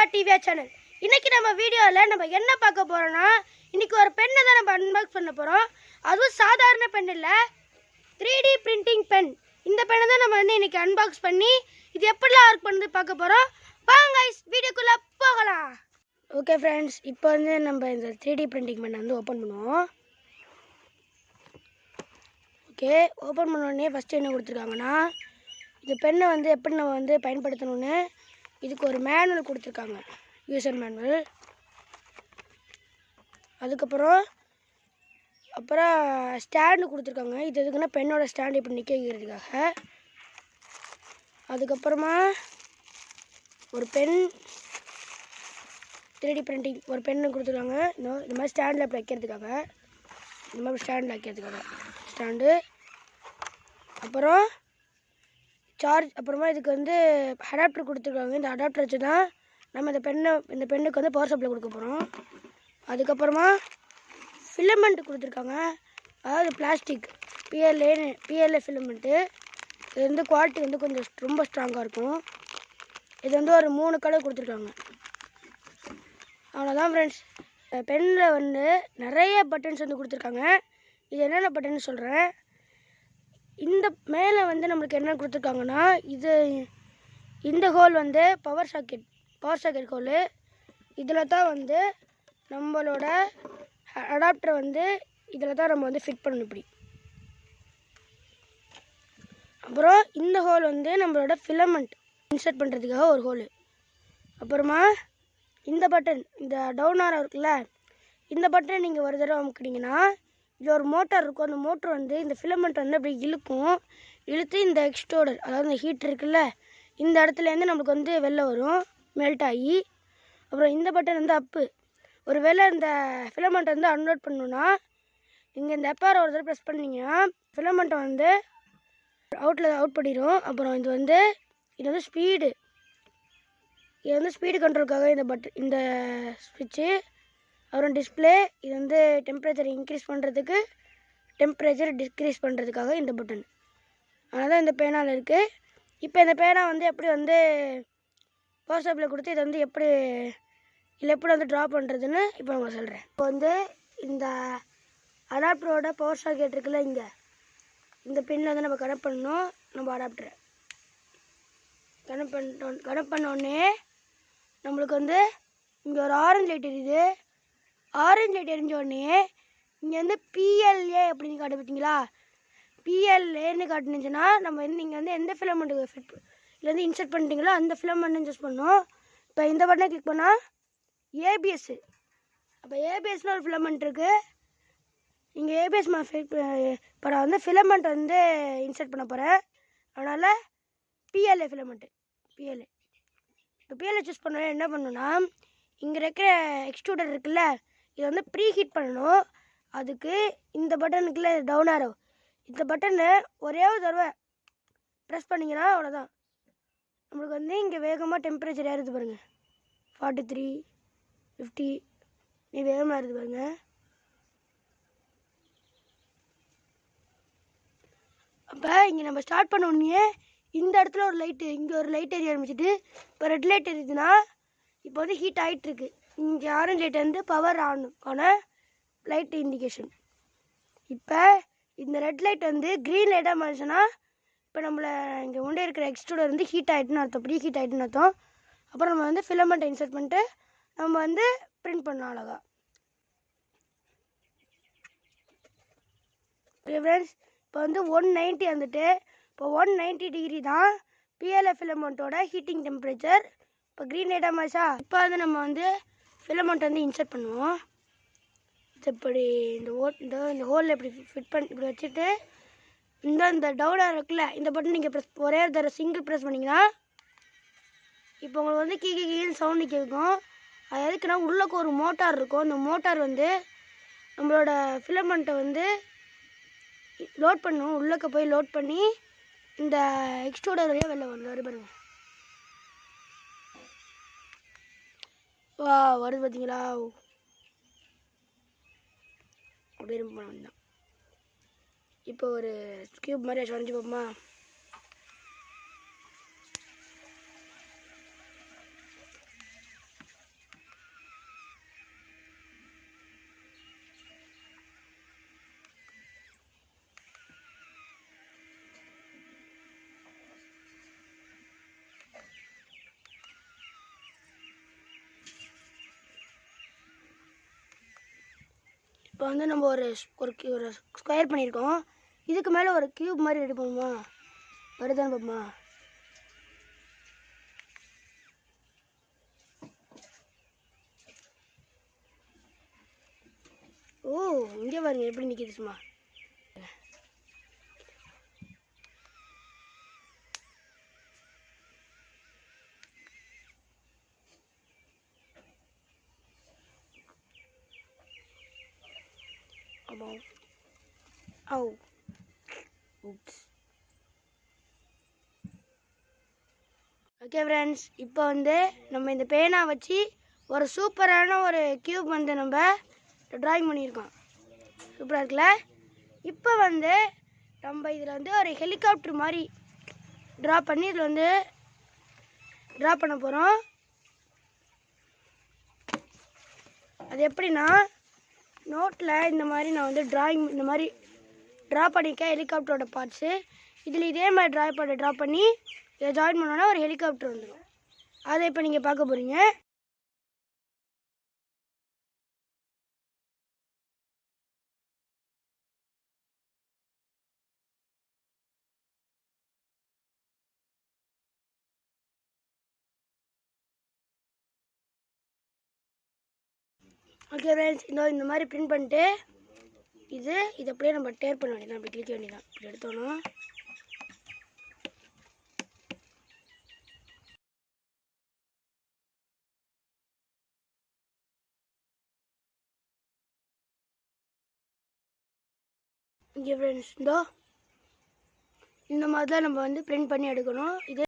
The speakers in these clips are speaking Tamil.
அக்கா டிவியா சேனல். இன்னைக்கு நம்ம வீடியோவில் நம்ம என்ன பார்க்க போகிறோம்னா, இன்னைக்கு ஒரு பெண்ணை தான் நம்ம அன்பாக்ஸ் பண்ண போகிறோம். அதுவும் சாதாரண பென் இல்லை, 3D பிரிண்டிங் பென். இந்த பெண்ணை தான் நம்ம இன்னைக்கு அன்பாக்ஸ் பண்ணி இது எப்படிலாம் ஒர்க் பண்ணுறது பார்க்க போகிறோம். வாங்க வீடியோக்குள்ளே போகலாம். ஓகே ஃப்ரெண்ட்ஸ், இப்போ நம்ம இந்த 3D பிரிண்டிங் பெண்ணை ஓப்பன் பண்ணுவோம். ஓகே, ஓப்பன் பண்ணோடனே ஃபஸ்ட்டு என்ன கொடுத்துருக்காங்கன்னா, இந்த பெண்ணை எப்படி நம்ம பயன்படுத்தணும்னு இதுக்கு ஒரு மேனுவல் கொடுத்துருக்காங்க, யூசர் மேனுவல். அப்புறம் ஸ்டாண்டு கொடுத்துருக்காங்க. இது எதுக்குன்னா பெண்ணோட ஸ்டாண்டு இப்படி நிற்க வைக்கிறதுக்காக. அதுக்கப்புறமா ஒரு பென் 3D பிரிண்டிங் ஒரு பென்னு கொடுத்துருக்காங்க. இந்த மாதிரி ஸ்டாண்டில் இப்படி வைக்கிறதுக்காக, இந்த மாதிரி ஸ்டாண்டில் வைக்கிறதுக்காக ஸ்டாண்டு. அப்புறம் சார்ஜ். அப்புறமா இதுக்கு அடாப்டர் கொடுத்துருக்காங்க. இந்த அடாப்டர் வச்சு தான் நம்ம இந்த பெண்ணுக்கு பவர் சப்ளை கொடுக்க போகிறோம். அதுக்கப்புறமா ஃபிலமெண்ட் கொடுத்துருக்காங்க. அதாவது பிளாஸ்டிக் பிஎல்ஏ ஃபிலமெண்ட்டு. இது குவாலிட்டி கொஞ்சம் ரொம்ப ஸ்ட்ராங்காக இருக்கும். இது ஒரு 3 கலர் கொடுத்துருக்காங்க. அவ்வளோதான் ஃப்ரெண்ட்ஸ். பெண்ணில் நிறைய பட்டன்ஸ் கொடுத்துருக்காங்க. இது என்னென்ன பட்டன் சொல்கிறேன். இந்த மேலே நம்மளுக்கு என்ன கொடுத்துருக்காங்கன்னா, இந்த ஹோல் பவர் சாக்கெட் ஹோலு. இதில் தான் நம்மளோட அடாப்டரை இதில் தான் நம்ம ஃபிட் பண்ணணும் இப்படி. அப்புறம் இந்த ஹோல் நம்மளோட ஃபிலமெண்ட் இன்சர்ட் பண்ணுறதுக்காக ஒரு ஹோலு. அப்புறமா இந்த பட்டன், இந்த டவுன் ஆரோ இருக்குல்ல, இந்த பட்டன் நீங்கள் ஒரு தடவை அமுக்கிட்டீங்கன்னா இதில் ஒரு மோட்டார் இருக்கும். அந்த மோட்டர் இந்த ஃபிலமெண்ட் அப்படி இழுத்து இந்த எக்ஸ்ட்ரோடர், அதாவது இந்த ஹீட் இருக்குல்ல, இந்த இடத்துலேருந்து நம்மளுக்கு வெளில வரும், மெல்ட் ஆகி. அப்புறம் இந்த பட்டன் அப்பு. ஒரு வேளை இந்த ஃபிலமெண்ட்டை அன்லோட் பண்ணணுன்னா நீங்கள் இந்த அப்பாரை ஒரு தடவை ப்ரெஸ் பண்ணிங்கன்னா ஃபிலமெண்ட்டை அவுட் பண்ணிடும். அப்புறம் இது ஸ்பீடு. இது ஸ்பீடு கண்ட்ரோலுக்காக இந்த ஸ்விட்சு. அப்புறம் டிஸ்பிளே. இது டெம்பரேச்சர் இன்க்ரீஸ் பண்ணுறதுக்கு, டெம்பரேச்சர் டிக்ரீஸ் பண்ணுறதுக்காக இந்த பட்டன். அதனால் தான் இந்த பேனால் இருக்குது. இப்போ இந்த பேனா எப்படி பவர் சப்ளை கொடுத்து இதை எப்படி ட்ரா பண்ணுறதுன்னு இப்போ உங்களுக்கு சொல்கிறேன். இப்போ இந்த அடாப்டரோட பவர் சாக்கெட் இருக்குல்ல, இந்த பின்னில் நம்ம கனெக்ட் பண்ணணும். நம்ம அடாப்டரை கனெக்ட் பண்ணோடனே நம்மளுக்கு இங்கே ஒரு ஆரஞ்சு லைட் எரியுது. ஆரஞ்சு லைட் எரிஞ்ச உடனே இங்கே பிஎல்ஏ அப்படின்னு காட்டுப்பீங்களா. பிஎல்ஏன்னு காட்டுனுச்சுன்னா நம்ம நீங்கள் எந்த ஃபிலமெண்ட்டுக்கு இதில் இன்சர்ட் பண்ணிட்டீங்களோ அந்த ஃபிலமெண்ட்டு சூஸ் பண்ணணும். இப்போ இந்த பட்டனை கிளிக் பண்ணால் ஏபிஎஸ். அப்போ ஏபிஎஸ்னு ஒரு ஃபிலமெண்ட் இருக்குது. இங்கே ஏபிஎஸ் இப்போ நான் ஃபிலமெண்ட் இன்சர்ட் பண்ண போகிறேன். அதனால் பிஎல்ஏ ஃபிலமெண்ட்டு பிஎல்ஏ. இப்போ பிஎல்ஏ சூஸ் பண்ண என்ன பண்ணணும்னா, இங்கே இருக்கிற எக்ஸ்ட்ரூடர் இருக்குல்ல, இதை ப்ரீ ஹீட் பண்ணணும். அதுக்கு இந்த பட்டன் இருக்குல்ல, டவுன் ஆரோ, இந்த பட்டனை ஒரே ஒரு தடவை ப்ரெஸ் பண்ணிங்கன்னா அவ்வளோதான். நம்மளுக்கு இங்கே வேகமாக டெம்பரேச்சர் ஏறுது பாருங்கள். 43, 50 நீ வேகமாக ஏறுது பாருங்கள். அப்போ இங்கே நம்ம ஸ்டார்ட் பண்ண உடனே இந்த இடத்துல ஒரு லைட்டு, இங்கே ஒரு லைட் எரிய ஆரம்பிச்சிட்டு, இப்போ ரெட் லைட் எரியுதுன்னா இப்போ ஹீட் ஆகிட்டுருக்கு. இங்கே ஆரஞ்சு லைட் பவர் ஆன லைட் இண்டிகேஷன். இப்போ இந்த ரெட் லைட் க்ரீன் லைட்டாக மாறிச்சுன்னா இப்போ நம்மளை இங்கே உண்டே இருக்கிற எக்ஸ்ட்ரூடர் ஹீட் ஆகிட்டுன்னு அர்த்தம், ப்ரீ ஹீட் ஆகிட்டுன்னு அர்த்தம். அப்புறம் நம்ம ஃபிலமெண்ட்டை இன்சர்ட் பண்ணிட்டு நம்ம பிரிண்ட் பண்ணலாம் அழகா. ஓகே ஃப்ரெண்ட்ஸ், இப்போ 190 இப்போ 190 டிகிரி தான் பிஎல்ஏ ஃபிலமெண்ட்டோட ஹீட்டிங் டெம்பரேச்சர். இப்போ க்ரீன் லைட்டாக மாறிச்சா, இப்போ நம்ம ஃபிலமெண்ட் இன்சர்ட் பண்ணுவோம். இப்படி இந்த ஹோலில் இப்படி ஃபிட் பண்ணி இப்படி வச்சுட்டு இந்த டவுனாக இருக்குல்ல, இந்த பட்டன் நீங்கள் ஒரே தடவை சிங்கிள் ப்ரெஸ் பண்ணிங்கன்னா இப்போ உங்களுக்கு கீழே சவுண்டு கேட்கும். அது எதுக்குன்னா உள்ளக்கு ஒரு மோட்டார் இருக்கும். அந்த மோட்டார் நம்மளோட ஃபிலமெண்ட்டை லோட் பண்ணும். உள்ளக்க போய் லோட் பண்ணி இந்த எக்ஸ்ட்ரூடர் வழியாக வெளில வருது பாருங்க. வா வருது பார்த்தீங்களா, அப்படியே பண்ண வேண்டாம். இப்போ ஒரு கியூப் மாதிரி வரைஞ்சி பார்ப்போமா. இப்போ வந்து நம்ம ஒரு ஒரு ஸ்கொயர் பண்ணியிருக்கோம். இதுக்கு மேலே ஒரு கியூப் மாதிரி ரெடி பண்ணுமா? வருதான்னு பார்ப்போமா? ஓ, இங்கே பாருங்க எப்படி நிற்கிது சும்மா. ஓகே ஃப்ரெண்ட்ஸ், இப்போ வந்து நம்ம இந்த பேனா வச்சு ஒரு சூப்பரான ஒரு கியூப் வந்து நம்ம ட்ராயிங் பண்ணியிருக்கோம். சூப்பராக இருக்குல்ல? இப்போ வந்து நம்ம இதில் வந்து ஒரு ஹெலிகாப்டர் மாதிரி ட்ரா பண்ணி இதில் வந்து ட்ரா பண்ண போகிறோம். அது எப்படின்னா, நோட்டில் இந்த மாதிரி நான் வந்து இந்த மாதிரி ட்ரா பண்ணியிருக்கேன் ஹெலிகாப்டரோட பார்ட்ஸு. இதில் இதே மாதிரி ட்ரா பண்ணி இதை ஜாயின் பண்ணோன்னா ஒரு ஹெலிகாப்டர் வந்துடும். அதை இப்போ நீங்கள் பார்க்க போகிறீங்க. ஓகே ஃப்ரெண்ட்ஸ், இந்த மாதிரி பிரிண்ட் பண்ணிட்டு இது அப்படியே நம்ம டேர் பண்ண வேண்டியதான். அப்படி கிளிக்க வேண்டியதான். இப்படி எடுத்தோன்னா இங்கே ஃப்ரெண்ட்ஸ் இந்த மாதிரி தான் நம்ம வந்து பிரிண்ட் பண்ணி எடுக்கணும். இது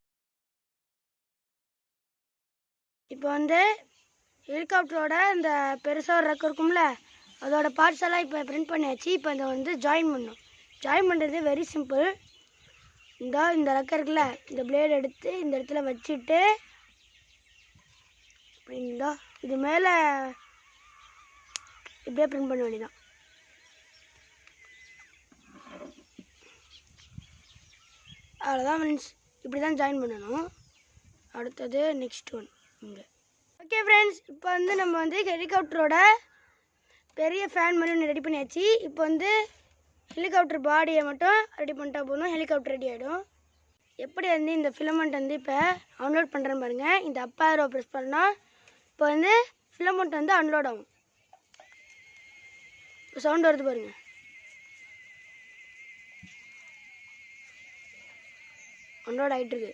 இப்போ வந்து ஹெலிகாப்டரோட இந்த பெருசாக ஒரு ரெக்க இருக்கும்ல, அதோட பார்ட்ஸ் எல்லாம் இப்போ பிரிண்ட் பண்ணியாச்சு. இப்போ அதை வந்து ஜாயின் பண்ணணும். ஜாயின் பண்ணுறது வெரி சிம்பிள். இந்த ரெக்க இருக்குல்ல, இந்த பிளேடு எடுத்து இந்த இடத்துல வச்சுட்டு இது மேலே இப்படியே பிரிண்ட் பண்ண வேண்டியதான். அவ்வளோதான் ஃப்ரெண்ட்ஸ், இப்படி தான் ஜாயின் பண்ணணும். அடுத்தது நெக்ஸ்ட் ஒன் இங்கே. ஓகே ஃப்ரெண்ட்ஸ், இப்போ வந்து நம்ம வந்து ஹெலிகாப்டரோட பெரிய ஃபேன் மாதிரி ஒன்று ரெடி பண்ணியாச்சு. இப்போ வந்து ஹெலிகாப்டர் பாடியை மட்டும் ரெடி பண்ணிட்டா போதும், ஹெலிகாப்டர் ரெடி ஆகிடும். எப்படி வந்து இந்த ஃபிலமெண்ட் வந்து இப்போ அன்லோட் பண்ணுறேன்னு பாருங்கள். இந்த அப் ஆரோ ப்ரெஸ் பண்ணால் இப்போ வந்து ஃபிலமெண்ட் வந்து அன்லோட் ஆகும். இப்போ சவுண்ட் வருது பாருங்கள். அன்லோட் ஆகிட்டுருக்கு.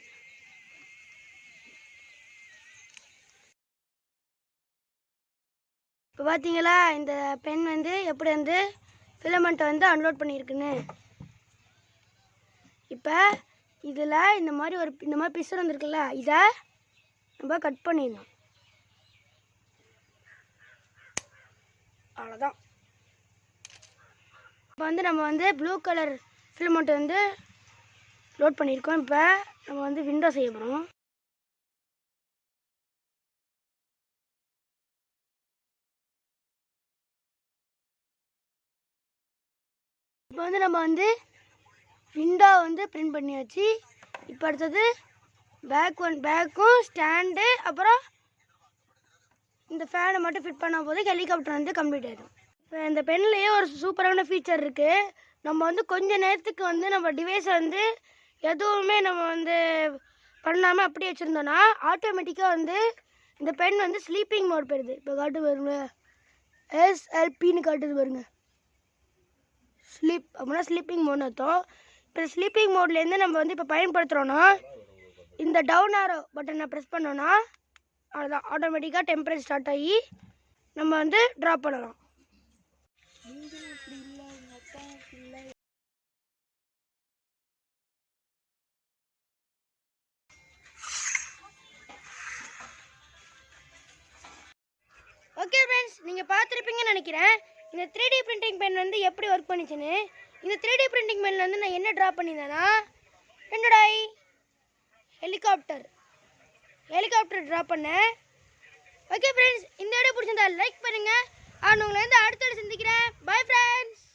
இப்போ பார்த்தீங்களா இந்த பென் வந்து எப்படி வந்து ஃபிலமெண்ட்டை வந்து அன்லோட் பண்ணியிருக்குன்னு. இப்போ இதில் இந்த மாதிரி பிசர் வந்துருக்குல்ல, இதை நம்ம கட் பண்ணிடணும். அவ்வளோதான். இப்போ வந்து நம்ம வந்து ப்ளூ கலர் ஃபிலமெண்ட்டை வந்து லோட் பண்ணியிருக்கோம். இப்போ நம்ம வந்து விண்டோ செய்ய போகிறோம். இப்போ வந்து நம்ம வந்து விண்டோ வந்து பிரிண்ட் பண்ணியாச்சு. இப்போ அடுத்தது பேக்கும் ஸ்டாண்டு அப்புறம் இந்த ஃபேனை மட்டும் ஃபிட் பண்ண போது ஹெலிகாப்டர் வந்து கம்ப்ளீட் ஆகிடும். இப்போ இந்த பென்லேயே ஒரு சூப்பரான ஃபீச்சர் இருக்குது. நம்ம வந்து கொஞ்ச நேரத்துக்கு வந்து நம்ம டிவைஸை வந்து எதுவுமே நம்ம வந்து பண்ணாமல் அப்படியே வச்சுருந்தோன்னா ஆட்டோமேட்டிக்காக வந்து இந்த பென் வந்து ஸ்லீப்பிங் மோட் போயிடுது. இப்போ காட்டு பாருங்க, SLPன்னு காட்டுது பாருங்க. ஸ்லீப் அப்படின்னா ஸ்லீப்பிங் மோட்னு அர்த்தம். இப்போ ஸ்லீப்பிங் மோட்லேருந்து நம்ம வந்து இப்போ பயன்படுத்துகிறோன்னா இந்த டவுன் ஆரோ பட்டனை ப்ரெஸ் பண்ணோன்னா அவ்வளோதான், ஆட்டோமேட்டிக்காக டெம்பரேச்சர் ஸ்டார்ட் ஆகி நம்ம வந்து ட்ராப் பண்ணலாம். ஓகே ஃப்ரெண்ட்ஸ், நீங்கள் பார்த்துருப்பீங்கன்னு நினைக்கிறேன் இந்த 3D பிரிண்டிங் பென் வந்து எப்படி ஒர்க் பண்ணிச்சுன்னு. இந்த 3D பிரிண்டிங் பெனில் வந்து நான் என்ன ட்ரா பண்ணியிருந்தேன்னா என்னோட ஹெலிகாப்டர் ட்ரா பண்ணேன். ஓகே ஃப்ரெண்ட்ஸ், இந்த வீடியோ பிடிச்சிருந்தா லைக் பண்ணுங்கள். உங்களை வந்து அடுத்த சந்திக்கிறேன். Bye friends.